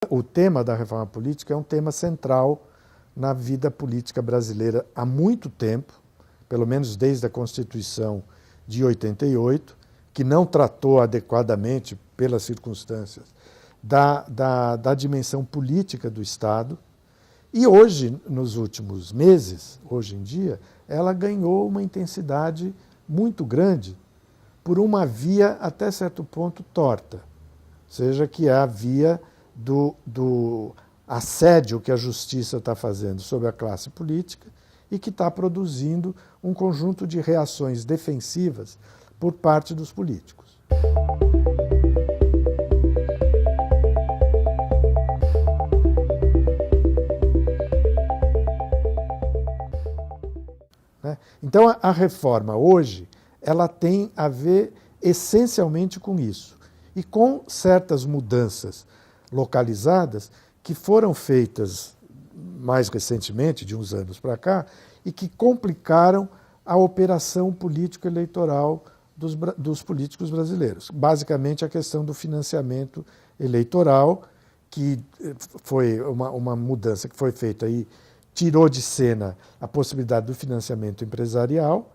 O tema da reforma política é um tema central na vida política brasileira há muito tempo, pelo menos desde a Constituição de 88, que não tratou adequadamente, pelas circunstâncias, da dimensão política do Estado. E hoje, nos últimos meses, hoje em dia, ela ganhou uma intensidade muito grande por uma via, até certo ponto, torta. Ou seja, que é a via do assédio que a justiça está fazendo sobre a classe política e que está produzindo um conjunto de reações defensivas por parte dos políticos. Então, a reforma hoje, ela tem a ver essencialmente com isso e com certas mudanças localizadas que foram feitas mais recentemente, de uns anos para cá, e que complicaram a operação político-eleitoral dos políticos brasileiros. Basicamente, a questão do financiamento eleitoral, que foi uma mudança que foi feita aí, tirou de cena a possibilidade do financiamento empresarial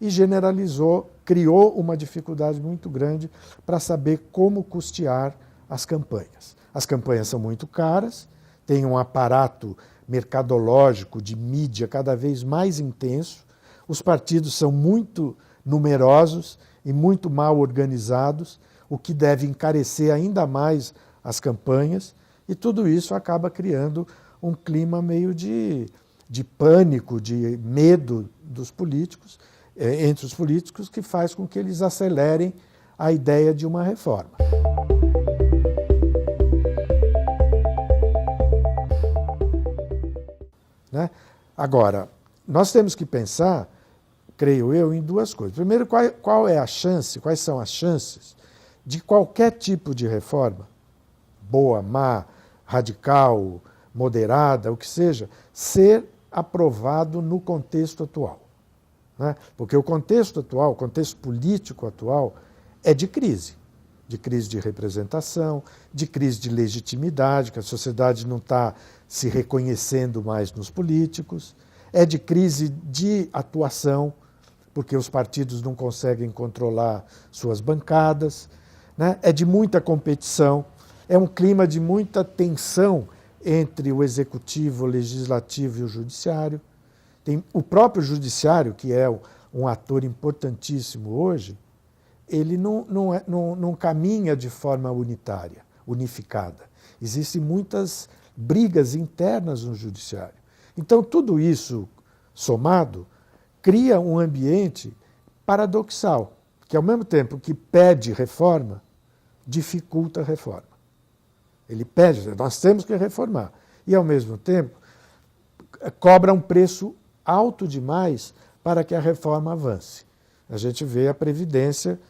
e generalizou, criou uma dificuldade muito grande para saber como custear as campanhas. As campanhas são muito caras, tem um aparato mercadológico de mídia cada vez mais intenso, os partidos são muito numerosos e muito mal organizados, o que deve encarecer ainda mais as campanhas, e tudo isso acaba criando um clima meio de pânico, de medo dos políticos, entre os políticos, que faz com que eles acelerem a ideia de uma reforma. Né? Agora, nós temos que pensar, creio eu, em duas coisas. Primeiro, qual é a chance, quais são as chances de qualquer tipo de reforma, boa, má, radical, moderada, o que seja, ser aprovado no contexto atual. Né? Porque o contexto atual, o contexto político atual, é de crise de representação, de crise de legitimidade, que a sociedade não está se reconhecendo mais nos políticos, é de crise de atuação, porque os partidos não conseguem controlar suas bancadas, né? É de muita competição, é um clima de muita tensão entre o executivo, o legislativo e o judiciário. Tem o próprio judiciário, que é um ator importantíssimo hoje, ele não caminha de forma unificada. Existem muitas brigas internas no judiciário. Então, tudo isso somado cria um ambiente paradoxal, que ao mesmo tempo que pede reforma, dificulta a reforma. Ele pede, nós temos que reformar, e ao mesmo tempo cobra um preço alto demais para que a reforma avance. A gente vê a Previdência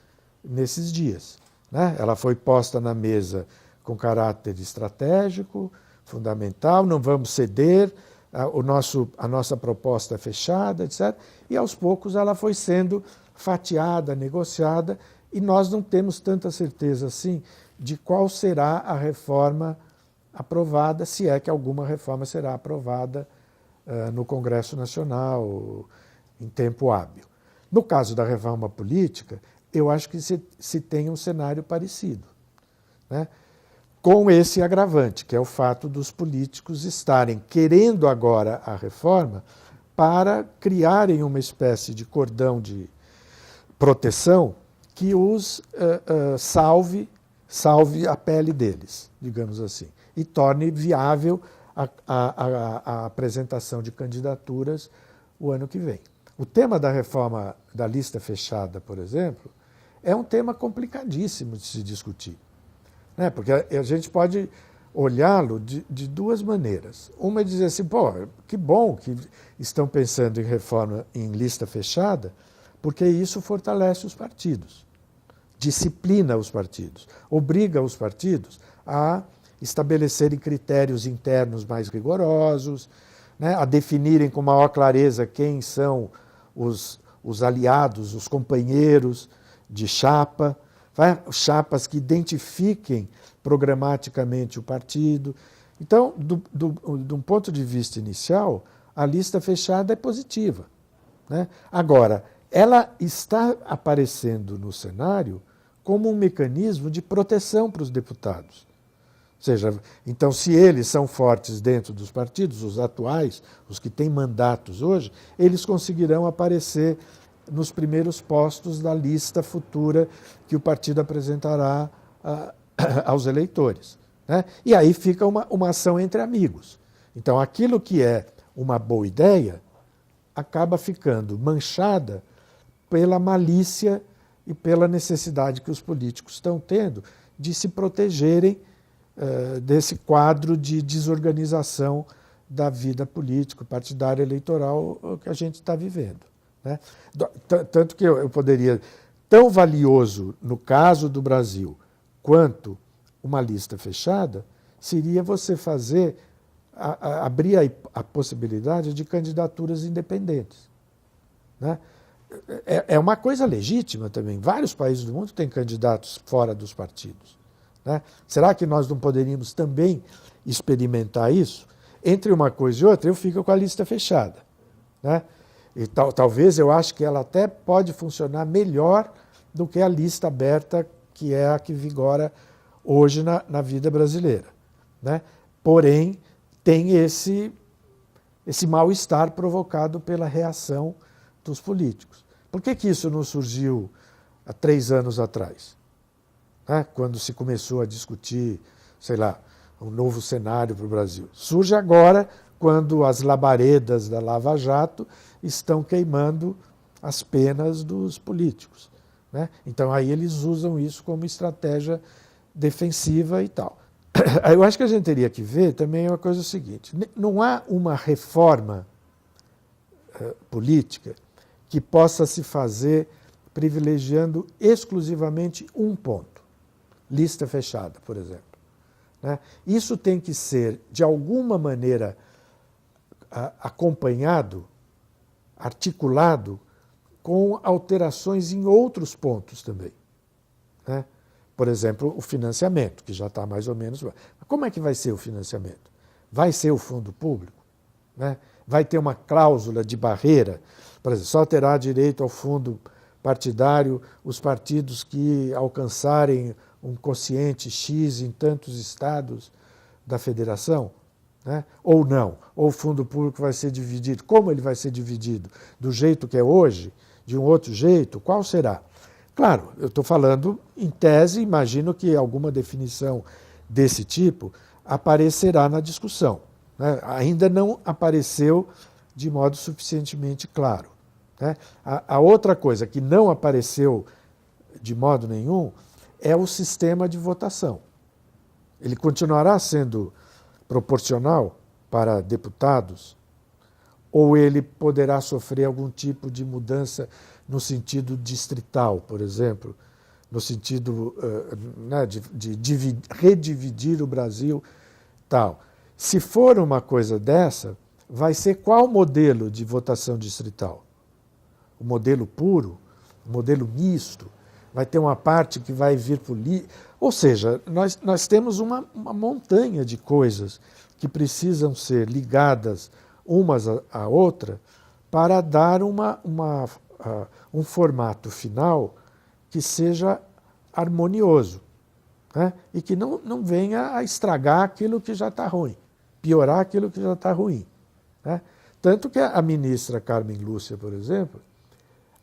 nesses dias, né? Ela foi posta na mesa com caráter estratégico, fundamental, não vamos ceder, a nossa proposta é fechada, etc. E aos poucos ela foi sendo fatiada, negociada, e nós não temos tanta certeza assim de qual será a reforma aprovada, se é que alguma reforma será aprovada no Congresso Nacional em tempo hábil. No caso da reforma política, eu acho que se tem um cenário parecido, né? Com esse agravante, que é o fato dos políticos estarem querendo agora a reforma para criarem uma espécie de cordão de proteção que os salve a pele deles, digamos assim, e torne viável a apresentação de candidaturas o ano que vem. O tema da reforma da lista fechada, por exemplo, é um tema complicadíssimo de se discutir, né? Porque a gente pode olhá-lo de duas maneiras. Uma é dizer assim, pô, que bom que estão pensando em reforma em lista fechada, porque isso fortalece os partidos, disciplina os partidos, obriga os partidos a estabelecerem critérios internos mais rigorosos, né, a definirem com maior clareza quem são os aliados, os companheiros de chapa, chapas que identifiquem programaticamente o partido. Então, de um ponto de vista inicial, a lista fechada é positiva, né? Agora, ela está aparecendo no cenário como um mecanismo de proteção para os deputados. Ou seja, então, se eles são fortes dentro dos partidos, os atuais, os que têm mandatos hoje, eles conseguirão aparecer nos primeiros postos da lista futura que o partido apresentará aos eleitores, né? E aí fica uma ação entre amigos. Então, aquilo que é uma boa ideia acaba ficando manchada pela malícia e pela necessidade que os políticos estão tendo de se protegerem desse quadro de desorganização da vida política, partidária, eleitoral que a gente está vivendo, né? Tanto que eu poderia, tão valioso no caso do Brasil quanto uma lista fechada, seria você abrir a possibilidade de candidaturas independentes, né? É uma coisa legítima também. Vários países do mundo têm candidatos fora dos partidos, né? Será que nós não poderíamos também experimentar isso? Entre uma coisa e outra, eu fico com a lista fechada, né? E talvez eu acho que ela até pode funcionar melhor do que a lista aberta, que é a que vigora hoje na vida brasileira, né? Porém, tem esse mal-estar provocado pela reação dos políticos. Por que isso não surgiu há 3 anos atrás, né? Quando se começou a discutir, sei lá, um novo cenário para o Brasil? Surge agora, quando as labaredas da Lava Jato estão queimando as penas dos políticos, né? Então aí eles usam isso como estratégia defensiva e tal. Eu acho que a gente teria que ver também uma coisa seguinte: não há uma reforma política que possa se fazer privilegiando exclusivamente um ponto, lista fechada, por exemplo, né? Isso tem que ser, de alguma maneira, acompanhado, articulado com alterações em outros pontos também, né? Por exemplo, o financiamento, que já está mais ou menos... Como é que vai ser o financiamento? Vai ser o fundo público, né? Vai ter uma cláusula de barreira? Por exemplo, só terá direito ao fundo partidário os partidos que alcançarem um quociente X em tantos estados da federação, né? Ou não? Ou o fundo público vai ser dividido? Como ele vai ser dividido? Do jeito que é hoje? De um outro jeito? Qual será? Claro, eu estou falando em tese, imagino que alguma definição desse tipo aparecerá na discussão, né? Ainda não apareceu de modo suficientemente claro, né? A outra coisa que não apareceu de modo nenhum é o sistema de votação. Ele continuará sendo proporcional para deputados ou ele poderá sofrer algum tipo de mudança no sentido distrital, por exemplo, no sentido né, de redividir o Brasil, tal. Se for uma coisa dessa, vai ser qual modelo de votação distrital? O modelo puro? O modelo misto? Vai ter uma parte que vai vir por... Ou seja, nós temos uma montanha de coisas que precisam ser ligadas umas à outra para dar um formato final que seja harmonioso, né? E que não venha a estragar aquilo que já está ruim, piorar aquilo que já está ruim, né? Tanto que a ministra Carmen Lúcia, por exemplo,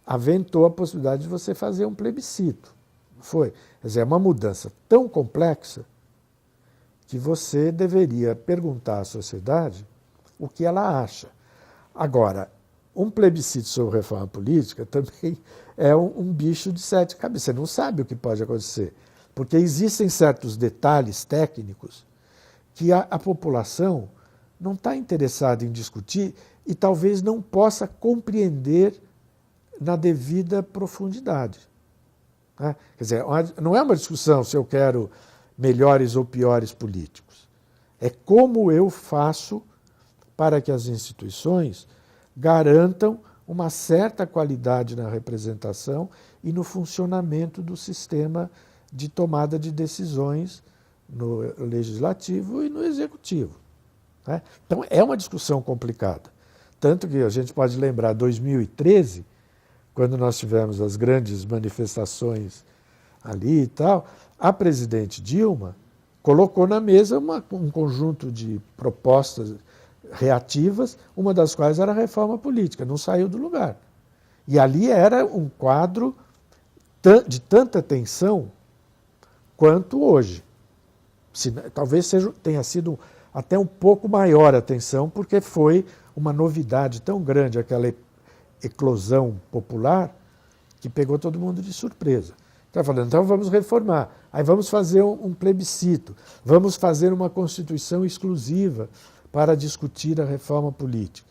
aventou a possibilidade de você fazer um plebiscito. Foi. Quer dizer, é uma mudança tão complexa que você deveria perguntar à sociedade o que ela acha. Agora, um plebiscito sobre reforma política também é um bicho de 7 cabeças. Você não sabe o que pode acontecer, porque existem certos detalhes técnicos que a população não está interessada em discutir e talvez não possa compreender na devida profundidade, né? Quer dizer, não é uma discussão se eu quero melhores ou piores políticos. É como eu faço para que as instituições garantam uma certa qualidade na representação e no funcionamento do sistema de tomada de decisões no legislativo e no executivo. Né? Então, é uma discussão complicada. Tanto que a gente pode lembrar 2013, quando nós tivemos as grandes manifestações ali e tal, a presidente Dilma colocou na mesa um conjunto de propostas reativas, uma das quais era a reforma política, não saiu do lugar. E ali era um quadro de tanta tensão quanto hoje. Talvez tenha sido até um pouco maior a tensão, porque foi uma novidade tão grande, aquela eclosão popular, que pegou todo mundo de surpresa. Está falando, então vamos reformar, aí vamos fazer um plebiscito, vamos fazer uma Constituição exclusiva para discutir a reforma política.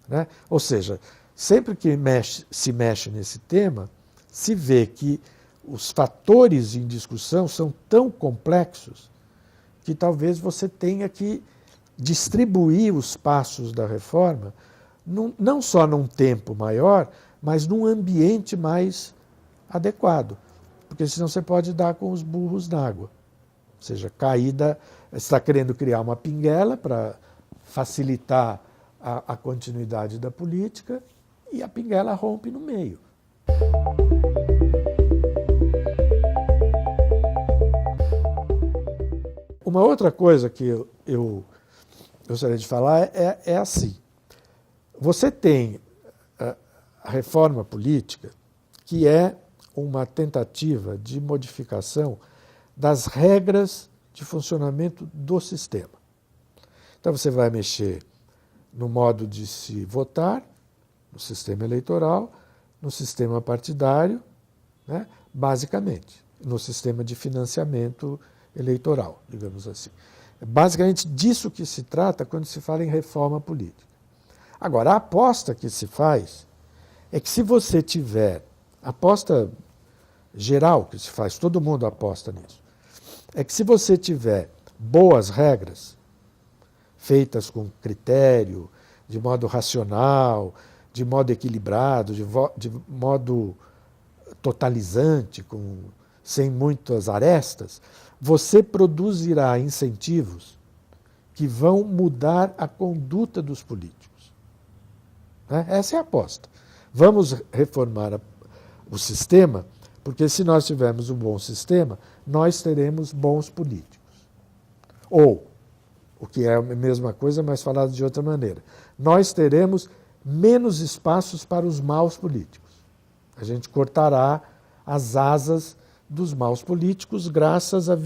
Né? Ou seja, sempre que se mexe nesse tema, se vê que os fatores em discussão são tão complexos que talvez você tenha que distribuir os passos da reforma não só num tempo maior, mas num ambiente mais adequado. Porque senão você pode dar com os burros na água. Ou seja, caída, está querendo criar uma pinguela para facilitar a continuidade da política e a pinguela rompe no meio. Uma outra coisa que eu gostaria de falar é assim. Você tem a reforma política, que é uma tentativa de modificação das regras de funcionamento do sistema. Então você vai mexer no modo de se votar, no sistema eleitoral, no sistema partidário, né, basicamente, no sistema de financiamento eleitoral, digamos assim. É basicamente disso que se trata quando se fala em reforma política. Agora, a aposta que se faz é que se você tiver, a aposta geral que se faz, todo mundo aposta nisso, é que se você tiver boas regras, feitas com critério, de modo racional, de modo equilibrado, de modo totalizante, sem muitas arestas, você produzirá incentivos que vão mudar a conduta dos políticos. Né? Essa é a aposta. Vamos reformar o sistema, porque se nós tivermos um bom sistema, nós teremos bons políticos. Ou, o que é a mesma coisa, mas falado de outra maneira, nós teremos menos espaços para os maus políticos. A gente cortará as asas dos maus políticos graças à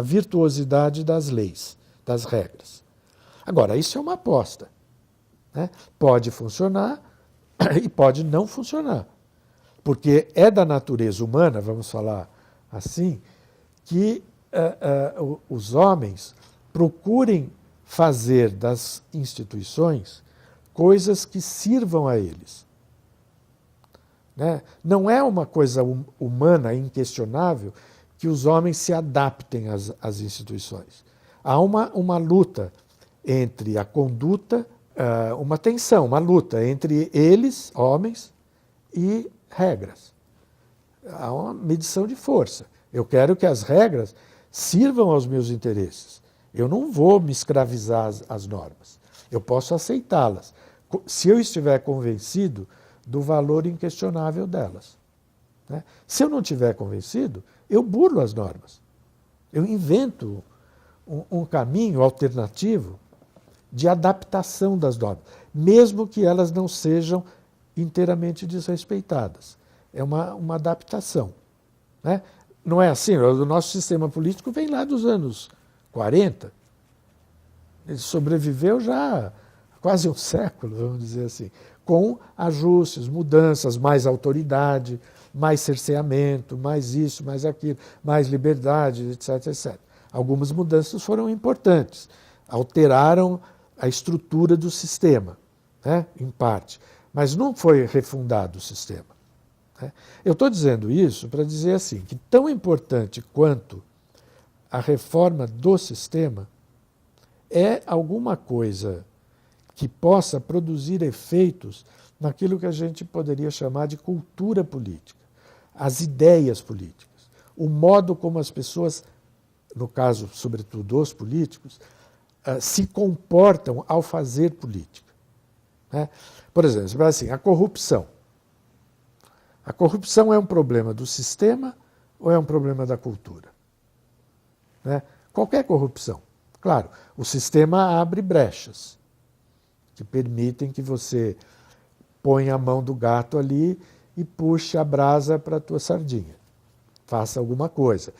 virtuosidade das leis, das regras. Agora, isso é uma aposta. Né? Pode funcionar e pode não funcionar. Porque é da natureza humana, vamos falar assim, que os homens procurem fazer das instituições coisas que sirvam a eles. Né? Não é uma coisa humana, inquestionável, que os homens se adaptem às instituições. Há uma luta entre a conduta, uma tensão, uma luta entre eles, homens, e regras. Há uma medição de força. Eu quero que as regras sirvam aos meus interesses. Eu não vou me escravizar às normas. Eu posso aceitá-las, se eu estiver convencido do valor inquestionável delas. Né? Se eu não estiver convencido, eu burlo as normas. Eu invento um caminho alternativo de adaptação das normas, mesmo que elas não sejam inteiramente desrespeitadas. É uma adaptação. Né? Não é assim, o nosso sistema político vem lá dos anos 40. Ele sobreviveu já há quase um século, vamos dizer assim, com ajustes, mudanças, mais autoridade, mais cerceamento, mais isso, mais aquilo, mais liberdade, etc, etc. Algumas mudanças foram importantes, alteraram a estrutura do sistema, né, em parte, mas não foi refundado o sistema. Né. Eu estou dizendo isso para dizer assim, que tão importante quanto a reforma do sistema é alguma coisa que possa produzir efeitos naquilo que a gente poderia chamar de cultura política, as ideias políticas, o modo como as pessoas, no caso, sobretudo os políticos, se comportam ao fazer política. Né? Por exemplo, você fala assim, a corrupção. A corrupção é um problema do sistema ou é um problema da cultura? Né? Qualquer corrupção. Claro, o sistema abre brechas que permitem que você ponha a mão do gato ali e puxe a brasa para a tua sardinha. Faça alguma coisa.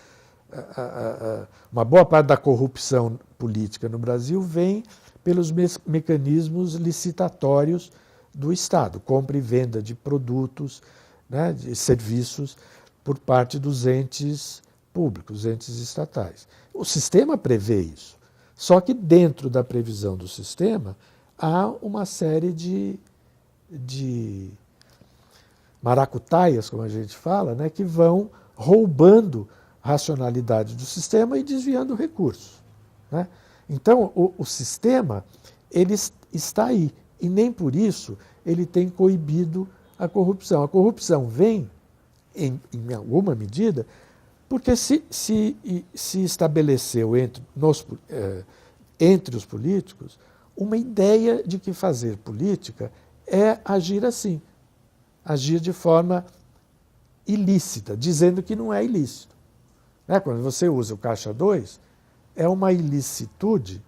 Uma boa parte da corrupção política no Brasil vem pelos mecanismos licitatórios do Estado, compra e venda de produtos, né, de serviços por parte dos entes públicos, entes estatais. O sistema prevê isso. Só que dentro da previsão do sistema há uma série de maracutaias, como a gente fala, né, que vão roubando racionalidade do sistema e desviando recursos. Né? Então, o sistema ele está aí, e nem por isso ele tem coibido a corrupção. A corrupção vem, em alguma medida, porque se estabeleceu entre os políticos uma ideia de que fazer política é agir assim, agir de forma ilícita, dizendo que não é ilícito. Né? Quando você usa o caixa 2, é uma ilicitude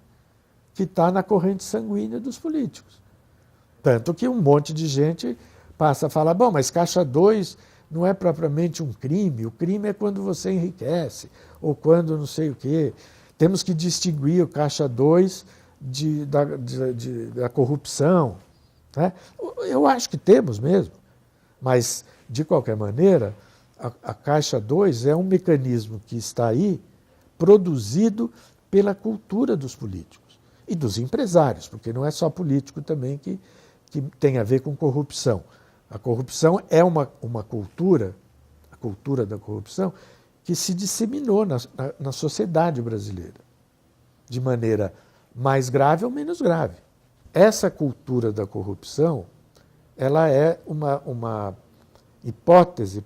que está na corrente sanguínea dos políticos. Tanto que um monte de gente passa a falar, bom, mas caixa 2 não é propriamente um crime, o crime é quando você enriquece, ou quando não sei o quê. Temos que distinguir o caixa 2 da corrupção. Né? Eu acho que temos mesmo, mas, de qualquer maneira, a caixa 2 é um mecanismo que está aí, produzido pela cultura dos políticos e dos empresários, porque não é só político também que tem a ver com corrupção. A corrupção é uma cultura, a cultura da corrupção, que se disseminou na sociedade brasileira, de maneira mais grave ou menos grave. Essa cultura da corrupção, ela é uma hipótese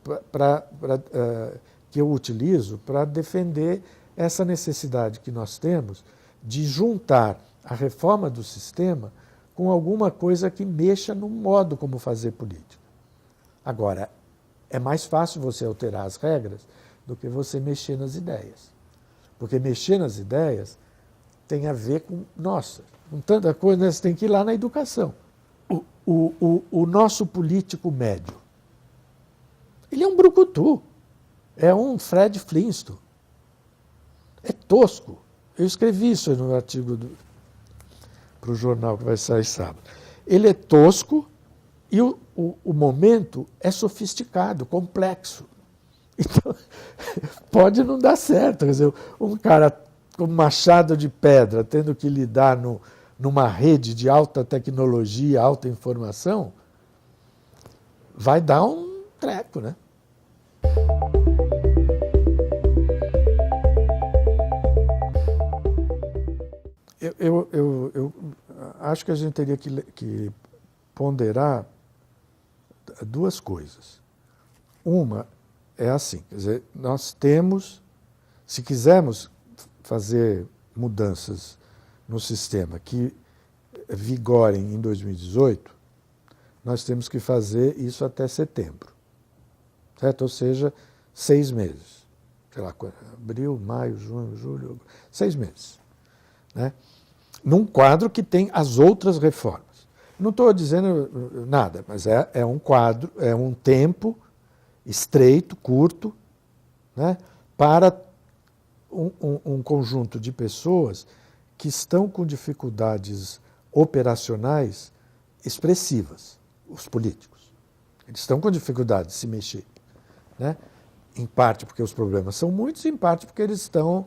que eu utilizo para defender essa necessidade que nós temos de juntar a reforma do sistema com alguma coisa que mexa no modo como fazer política. Agora, é mais fácil você alterar as regras do que você mexer nas ideias. Porque mexer nas ideias tem a ver com, com tanta coisa, né? Você tem que ir lá na educação. O nosso político médio, ele é um brucutu, é um Fred Flintstone, é tosco. Eu escrevi isso no artigo para o jornal que vai sair sábado. Ele é tosco e o momento é sofisticado, complexo. Então, pode não dar certo. Quer dizer, um cara com machado de pedra tendo que lidar numa rede de alta tecnologia, alta informação, vai dar um treco, né? Eu acho que a gente teria que ponderar duas coisas. Uma é assim, quer dizer, nós temos, se quisermos fazer mudanças no sistema que vigorem em 2018, nós temos que fazer isso até setembro, certo? Ou seja, 6 meses. Sei lá, abril, maio, junho, julho, 6 meses. Né? Num quadro que tem as outras reformas. Não estou dizendo nada, mas é um quadro, é um tempo estreito, curto, né, para um conjunto de pessoas que estão com dificuldades operacionais expressivas, os políticos. Eles estão com dificuldade de se mexer. Né? Em parte porque os problemas são muitos, em parte porque eles estão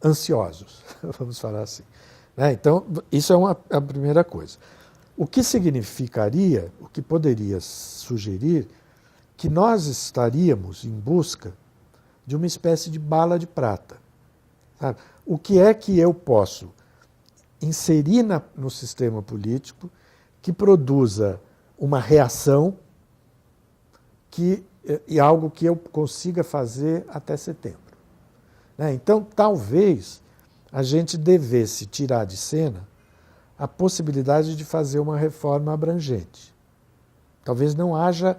ansiosos, vamos falar assim. Né? Então, isso é a primeira coisa. O que significaria, o que poderia sugerir, que nós estaríamos em busca de uma espécie de bala de prata. Sabe? O que é que eu posso inserir no sistema político que produza uma reação e algo que eu consiga fazer até setembro. Né? Então, talvez a gente devesse tirar de cena a possibilidade de fazer uma reforma abrangente. Talvez não haja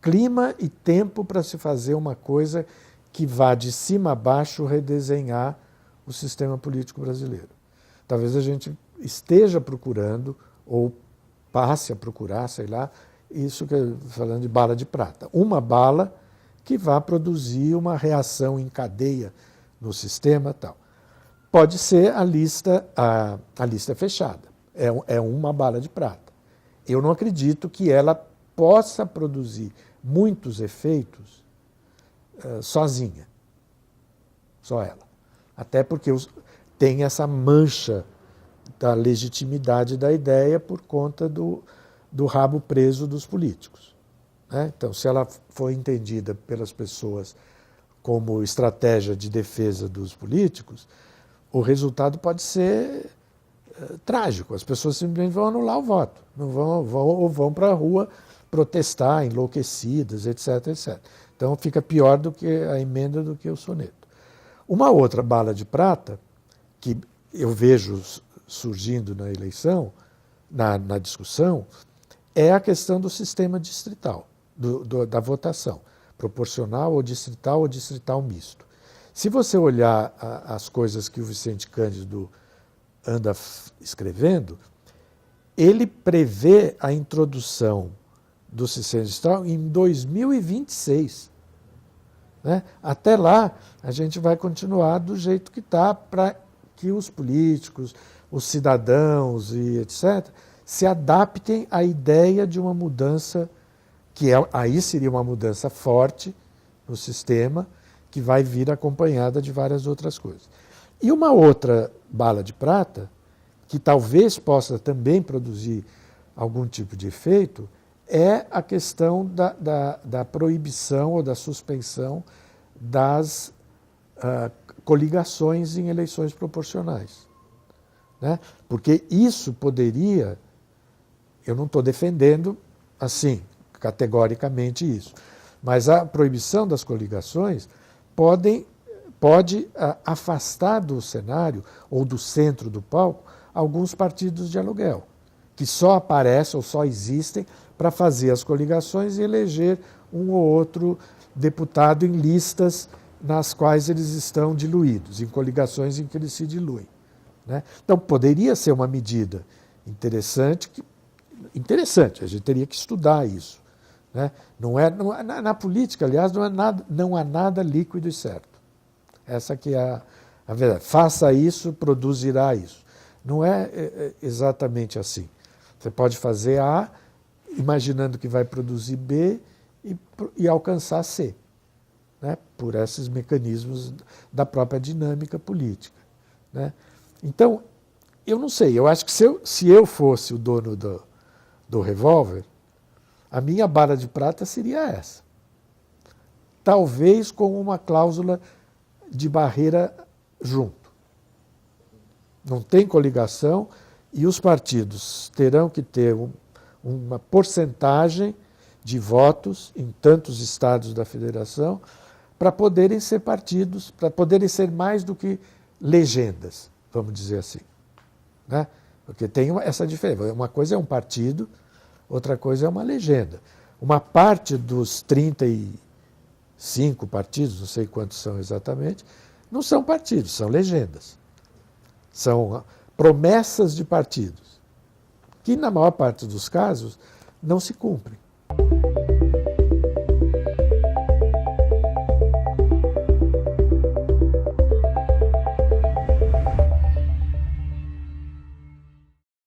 clima e tempo para se fazer uma coisa que vá de cima a baixo redesenhar o sistema político brasileiro. Talvez a gente esteja procurando, ou passe a procurar, sei lá, isso que eu estou falando de bala de prata. Uma bala que vá produzir uma reação em cadeia no sistema e tal. Pode ser a lista fechada. É uma bala de prata. Eu não acredito que ela possa produzir muitos efeitos sozinha. Só ela. Até porque tem essa mancha da legitimidade da ideia por conta do rabo preso dos políticos. Né? Então, se ela for entendida pelas pessoas como estratégia de defesa dos políticos, o resultado pode ser trágico. As pessoas simplesmente vão anular o voto, não vão para a rua protestar, enlouquecidas, etc, etc. Então fica pior do que a emenda, do que o soneto. Uma outra bala de prata, que eu vejo surgindo na eleição, na discussão, é a questão do sistema distrital, da votação, proporcional ou distrital misto. Se você olhar as coisas que o Vicente Cândido anda escrevendo, ele prevê a introdução do sistema distrital em 2026. Né? Até lá, a gente vai continuar do jeito que está, para que os políticos, os cidadãos e etc., se adaptem à ideia de uma mudança, aí seria uma mudança forte no sistema, que vai vir acompanhada de várias outras coisas. E uma outra bala de prata, que talvez possa também produzir algum tipo de efeito, é a questão da proibição ou da suspensão das coligações em eleições proporcionais. Né? Porque isso poderia, eu não estou defendendo assim, categoricamente isso, mas a proibição das coligações pode afastar do cenário ou do centro do palco alguns partidos de aluguel, que só aparecem ou só existem para fazer as coligações e eleger um ou outro deputado em listas nas quais eles estão diluídos, em coligações em que eles se diluem. Né? Então, poderia ser uma medida interessante, a gente teria que estudar isso. Né? Na política, aliás, não há nada líquido e certo. Essa que é a verdade. Faça isso, produzirá isso. Não é exatamente assim. Você pode fazer A, imaginando que vai produzir B e alcançar C, né? Por esses mecanismos da própria dinâmica política. Né? Então, eu não sei, eu acho que se eu fosse o dono do revólver, a minha bala de prata seria essa. Talvez com uma cláusula de barreira junto. Não tem coligação e os partidos terão que ter uma porcentagem de votos em tantos estados da federação para poderem ser partidos, para poderem ser mais do que legendas, vamos dizer assim. Né? Porque tem essa diferença. Uma coisa é um partido, outra coisa é uma legenda. Uma parte dos 35 partidos, não sei quantos são exatamente, não são partidos, são legendas. São promessas de partidos, que na maior parte dos casos não se cumprem.